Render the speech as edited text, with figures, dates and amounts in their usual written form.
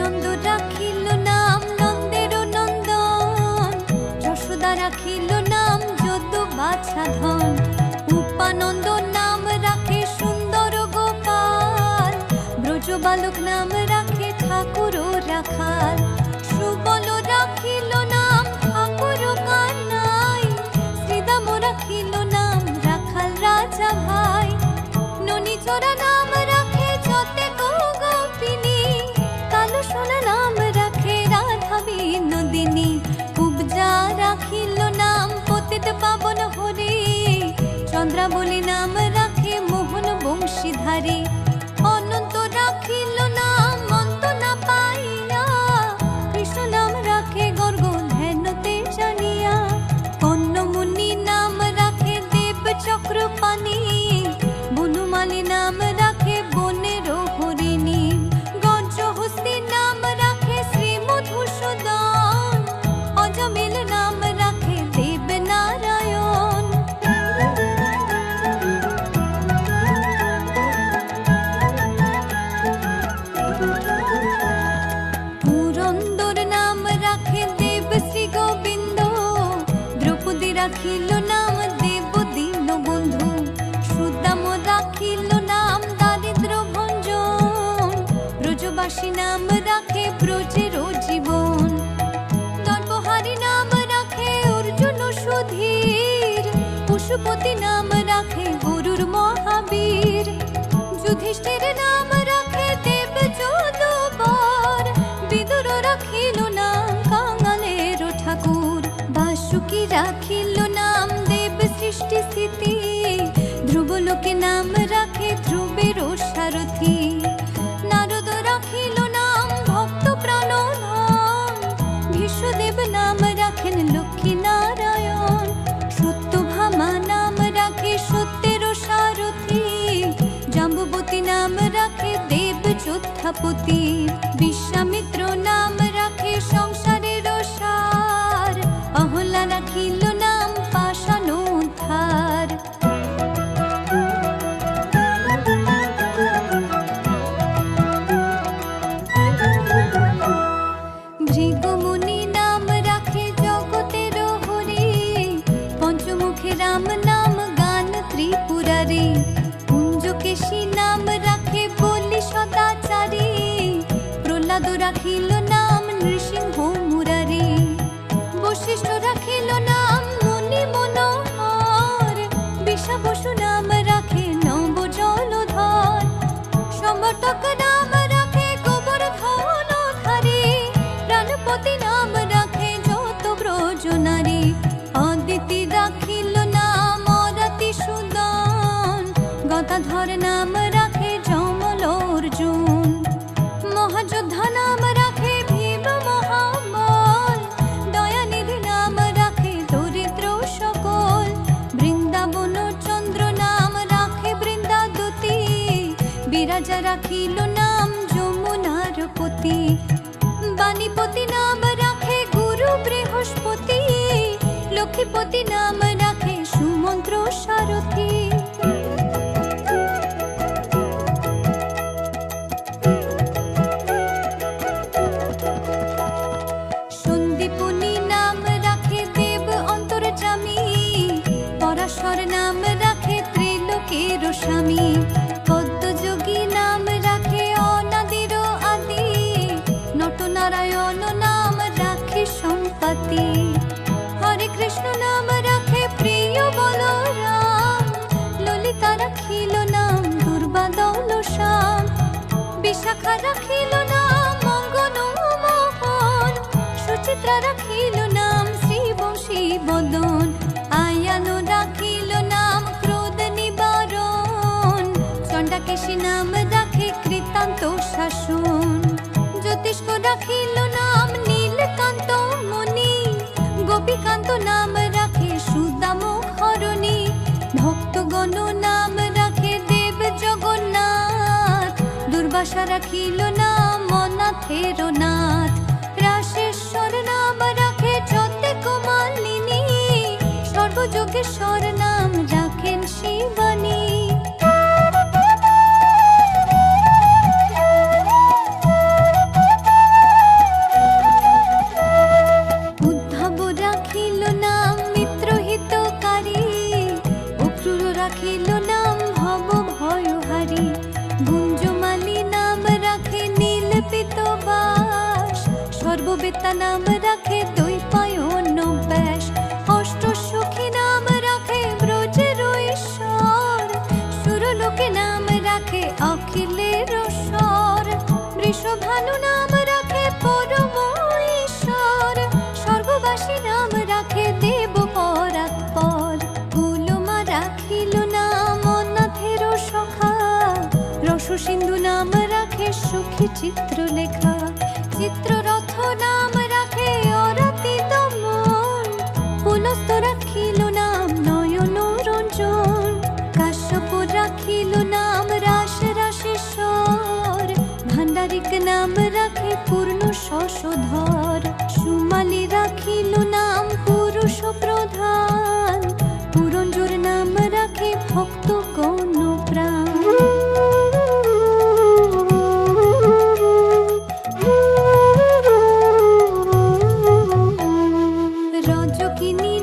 নন্দ রাখিল নাম নন্দের নন্দন, যশোদা রাখিল নাম যদু বাছা ধন, উপানন্দ নাম রাখে সুন্দর গোপাল, ব্রজ বালক নাম রাখে ঠাকুর রাখাল, সুবল রাখিল নাম ঠাকুর কানাই, শ্রীদাম রাখিল নাম রাখাল রাজা ভাই, ননীচরা নাম রাখে যতে গোপিনী, কালো সোনা নাম রাখে রাধা বিনোদিনী, কুবজা রাখিল নাম পতিত পাবন হরে, চন্দ্রাবলী নাম রাখে মোহন বংশীধারী, অনন্ত রাখিল নাম অন্ত না পাইয়া, কৃষ্ণ নাম রাখে গর্গ ধ্যানতে জানিয়া, কন্যমুনি নাম রাখে দেব চক্রপাণি, বনমালী নাম রাখে বনের হরিণী, গঞ্জহস্তি নাম রাখে শ্রী মধুসূদন, অজমিল নাম রাখে দেব নারায়ণ। পুরন্দর নাম রাখে দেব শ্রী গোবিন্দ, দ্রৌপদী রাখিল নাম দেব দীন বন্ধু, সুদাম রাখিল নাম দারিদ্র ভঞ্জন, ব্রজবাসী নাম রাখে ব্রজের জীবন, দর্পহারি নাম রাখে অর্জুন সুধীর, পশুপতি নাম রাখে গরুর মহাবীর, যুধিষ্ঠির নাম রাখে দেব যদুবর, বিদুর রাখিল নাম কাঙালের ঠাকুর, বাসুকি রাখিল নাম দেব সৃষ্টি স্থিতি, ধ্রুবলোকে নাম রাখে ধ্রুবের সারথি, নারদ রাখিল নাম ভক্ত প্রাণধন, ভীষ্মদেব নাম রাখেন লক্ষ্মী নারায়ণ, সত্যভামা নাম রাখে সত্যের সারথি, জাম্বুবতী নাম রাখে দেব যোদ্ধাপতি, বিশ্বামিত্র নাম রাখে সংসারের সার, অহল্যা রাখিল নাম পাষাণ উদ্ধার। ভৃগুমুনি নাম রাখে জগতের হরি, পঞ্চমুখে রাম নাম গান ত্রিপুরারি, কুঞ্জকেশী নাম রাখে বলি সদাচারী, প্রহ্লাদ রাখিল নাম নৃসিংহ মুরারি, বশিষ্ঠ রাখিল নাম মুনি মনোহর, বিষাবসু নাম রাখে নব জলধর, সম্বর্ধক নাম রাখে গোবর্ধন ধারী, প্রাণপতি নাম রাখে যত ব্রজ নারী, অদিতি রাখিল নাম অরাতি সুদন, গদাধর নাম রাখে যমল অর্জুন, মহাযোদ্ধা নাম রাখে ভীম মহাবল, দয়ানিধি নাম রাখে দরিদ্র সকল, বৃন্দাবন চন্দ্র নাম রাখে বৃন্দাদূতি, বিরাজা রাখিল নাম যমুনার পতি, বাণীপতি নাম রাখে গুরু বৃহস্পতি, লক্ষ্মীপতি নাম রাখে সুমন্ত্র সারথি। সন্দীপনী নাম রাখে দেব অন্তর্যামী, পরাশর নাম রাখে ত্রিলোকের স্বামী, পদ্মযোগী নাম রাখে অনাদির আদি, নটনারায়ণ নাম রাখে সম্পত্তি, হরে কৃষ্ণ নাম রাখে প্রিয় বলরাম, ললিতা রাখিল নাম দুর্বাদল শ্যাম, বিশাখা রাখিল নাম মঙ্গন মোহন, সুচিত্রা রাখিল নাম শ্রীবংশী বদন, আয়ানো রাখিল নাম ক্রোধ নিবারণ, চণ্ডাকেশী নাম রাখে কৃতান্ত শাসন, জ্যোতিষ্ক রাখিল নাম নীলকান্ত মুনি, গোপীকান্ত নাম রাখে সুদাম হরণী, ভক্তগণ নাম রাখে দেব জগন্নাথ, দুর্বাসা রাখিল নাম অনাথের নাথ, রাশেশ্বর নাম রাখে যতে কুমালিনী, সর্বযোগেশ্বর নাম রাখেন শিবানী। কবিতা নাম রাখে দুই পায়ন ব্যাস, অষ্ট সখী নাম রাখে ব্রজের ঈশ্বর, সুরলোকে নাম রাখে অখিলের স্বর, বৃষভানু নাম রাখে পরম ঈশ্বর, স্বর্গবাসী নাম রাখে দেব পরাৎপর, কুলমা রাখিল নাম অনাথের সখা, রস সিন্ধু নাম রাখে সখী চিত্রলেখা, চিত্ররথ নাম রাখে অরাতি দমন, পুলস্ত রাখিল নাম নয়ন রঞ্জন, কাশ্যপ রাখিল নাম রাস রাসেশ্বর, ভান্ডারিক নাম রাখে পূর্ণ শশধর, সুমালি রাখিল নাম পুরুষ প্রধান, পুরঞ্জোর নাম রাখে ভক্ত গণ প্রাণ। রজকিনী